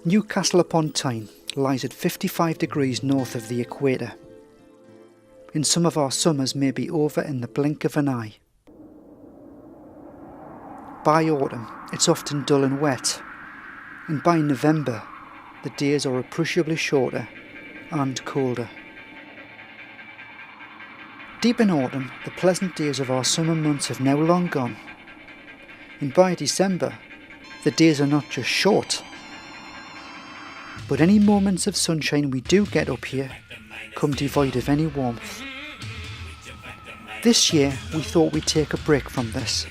Newcastle upon Tyne lies at 55 degrees north of the equator. In some of our summers may be over in the blink of an eye. By autumn, it's often dull and wet, and by November, the days are appreciably shorter and colder. Deep in autumn, the pleasant days of our summer months have now long gone, and by December, the days are not just short, but any moments of sunshine we do get up here come devoid of any warmth. This year, we thought we'd take a break from this,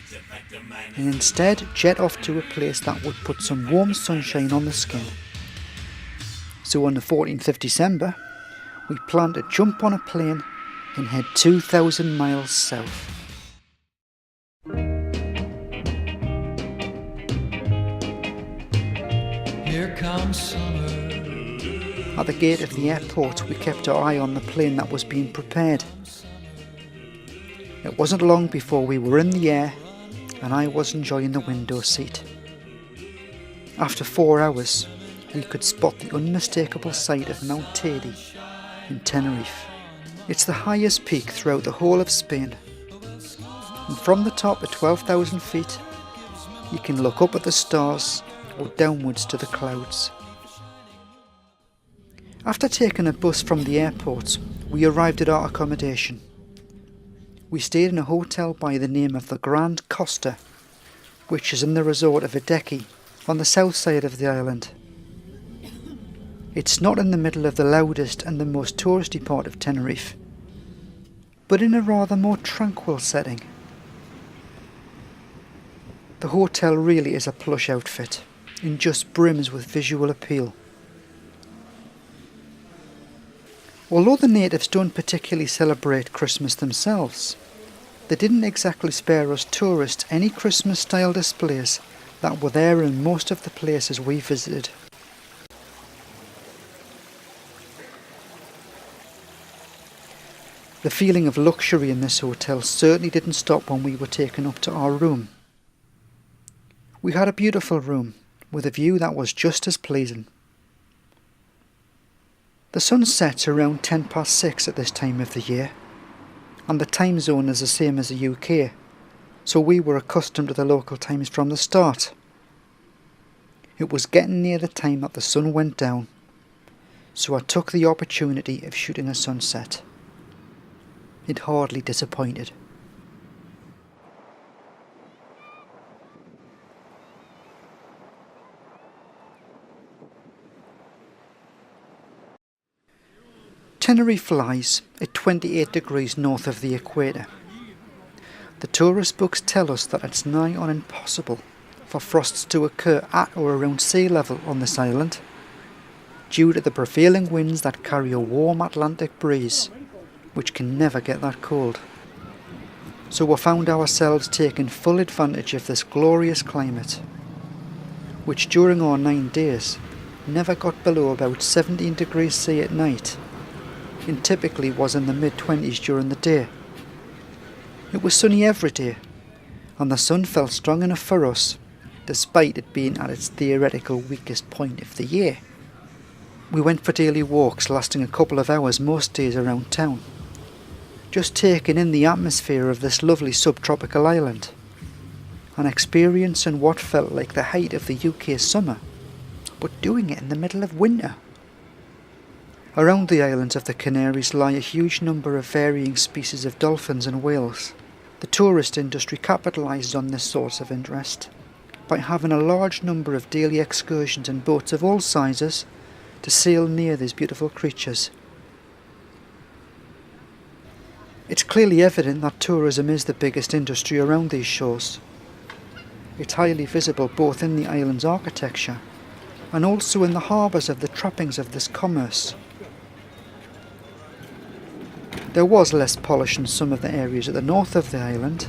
and instead jet off to a place that would put some warm sunshine on the skin. So on the 14th of December, we plan to jump on a plane and head 2,000 miles south. Here comes summer. At the gate of the airport, we kept our eye on the plane that was being prepared. It wasn't long before we were in the air and I was enjoying the window seat. After 4 hours, we could spot the unmistakable sight of Mount Adeje in Tenerife. It's the highest peak throughout the whole of Spain. And from the top at 12,000 feet, you can look up at the stars or downwards to the clouds. After taking a bus from the airport, we arrived at our accommodation. We stayed in a hotel by the name of the Grand Costa, which is in the resort of Adeje on the south side of the island. It's not in the middle of the loudest and the most touristy part of Tenerife, but in a rather more tranquil setting. The hotel really is a plush outfit and just brims with visual appeal. Although the natives don't particularly celebrate Christmas themselves, they didn't exactly spare us tourists any Christmas-style displays that were there in most of the places we visited. The feeling of luxury in this hotel certainly didn't stop when we were taken up to our room. We had a beautiful room with a view that was just as pleasing. The sun sets around 6:10 at this time of the year, and the time zone is the same as the UK, so we were accustomed to the local times from the start. It was getting near the time that the sun went down, so I took the opportunity of shooting a sunset. It hardly disappointed. Tenerife lies at 28 degrees north of the equator. The tourist books tell us that it's nigh on impossible for frosts to occur at or around sea level on this island, due to the prevailing winds that carry a warm Atlantic breeze, which can never get that cold. So we found ourselves taking full advantage of this glorious climate, which during our 9 days never got below about 17 degrees C at night, and typically was in the mid-20s during the day. It was sunny every day, and the sun felt strong enough for us, despite it being at its theoretical weakest point of the year. We went for daily walks lasting a couple of hours most days around town, just taking in the atmosphere of this lovely subtropical island, and experiencing what felt like the height of the UK summer, but doing it in the middle of winter. Around the islands of the Canaries lie a huge number of varying species of dolphins and whales. The tourist industry capitalises on this source of interest by having a large number of daily excursions in boats of all sizes to sail near these beautiful creatures. It's clearly evident that tourism is the biggest industry around these shores. It's highly visible both in the island's architecture and also in the harbours of the trappings of this commerce. There was less polish in some of the areas at the north of the island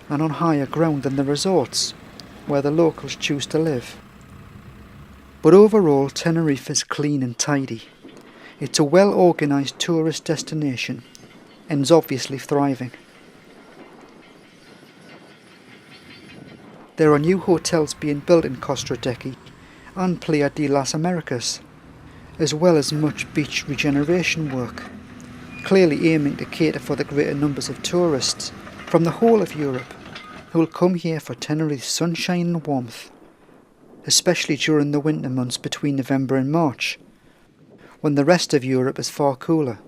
and on higher ground than the resorts, where the locals choose to live. But overall, Tenerife is clean and tidy. It's a well-organised tourist destination and is obviously thriving. There are new hotels being built in Costa Adeje, and Playa de las Americas, as well as much beach regeneration work, clearly aiming to cater for the greater numbers of tourists from the whole of Europe who will come here for Tenerife's sunshine and warmth, especially during the winter months between November and March, when the rest of Europe is far cooler.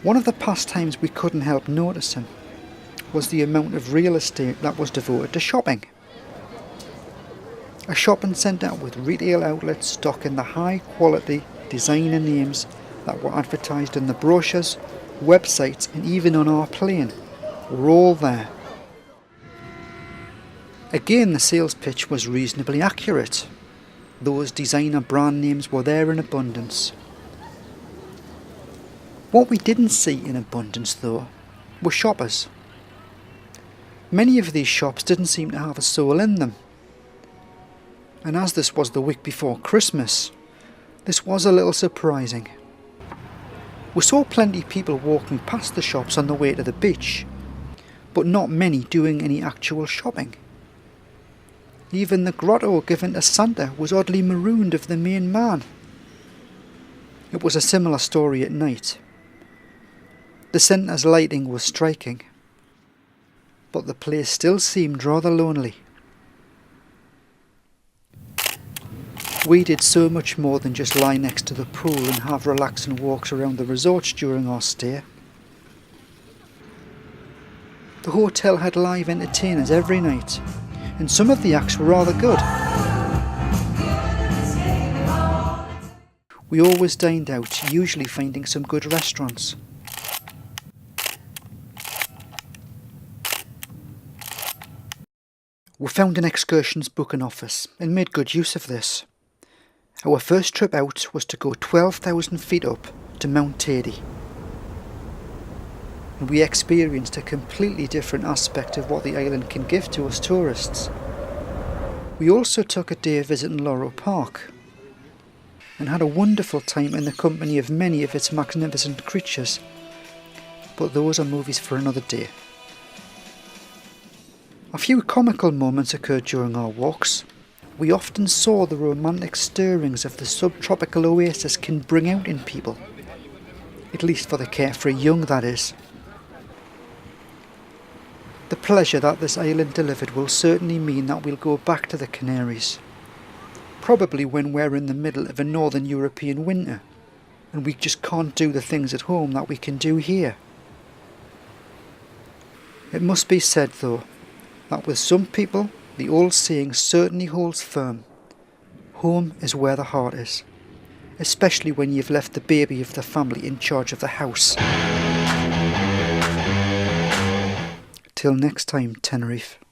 One of the pastimes we couldn't help noticing was the amount of real estate that was devoted to shopping. A shopping centre with retail outlets stocking the high quality designer names that were advertised in the brochures, websites and even on our plane were all there. Again, the sales pitch was reasonably accurate. Those designer brand names were there in abundance. What we didn't see in abundance, though, were shoppers. Many of these shops didn't seem to have a soul in them. And as this was the week before Christmas, this was a little surprising. We saw plenty of people walking past the shops on the way to the beach, but not many doing any actual shopping. Even the grotto given to Santa was oddly marooned of the main man. It was a similar story at night. The centre's lighting was striking, but the place still seemed rather lonely. We did so much more than just lie next to the pool and have relaxing walks around the resorts during our stay. The hotel had live entertainers every night, and some of the acts were rather good. We always dined out, usually finding some good restaurants. We found an excursions booking office and made good use of this. Our first trip out was to go 12,000 feet up to Mount Tedy. And we experienced a completely different aspect of what the island can give to us tourists. We also took a day visiting Loro Park and had a wonderful time in the company of many of its magnificent creatures. But those are movies for another day. A few comical moments occurred during our walks. We often saw the romantic stirrings of the subtropical oasis can bring out in people. At least for the carefree young, that is. The pleasure that this island delivered will certainly mean that we'll go back to the Canaries. Probably when we're in the middle of a northern European winter and we just can't do the things at home that we can do here. It must be said though, that with some people, the old saying certainly holds firm. Home is where the heart is, especially when you've left the baby of the family in charge of the house. Till next time, Tenerife.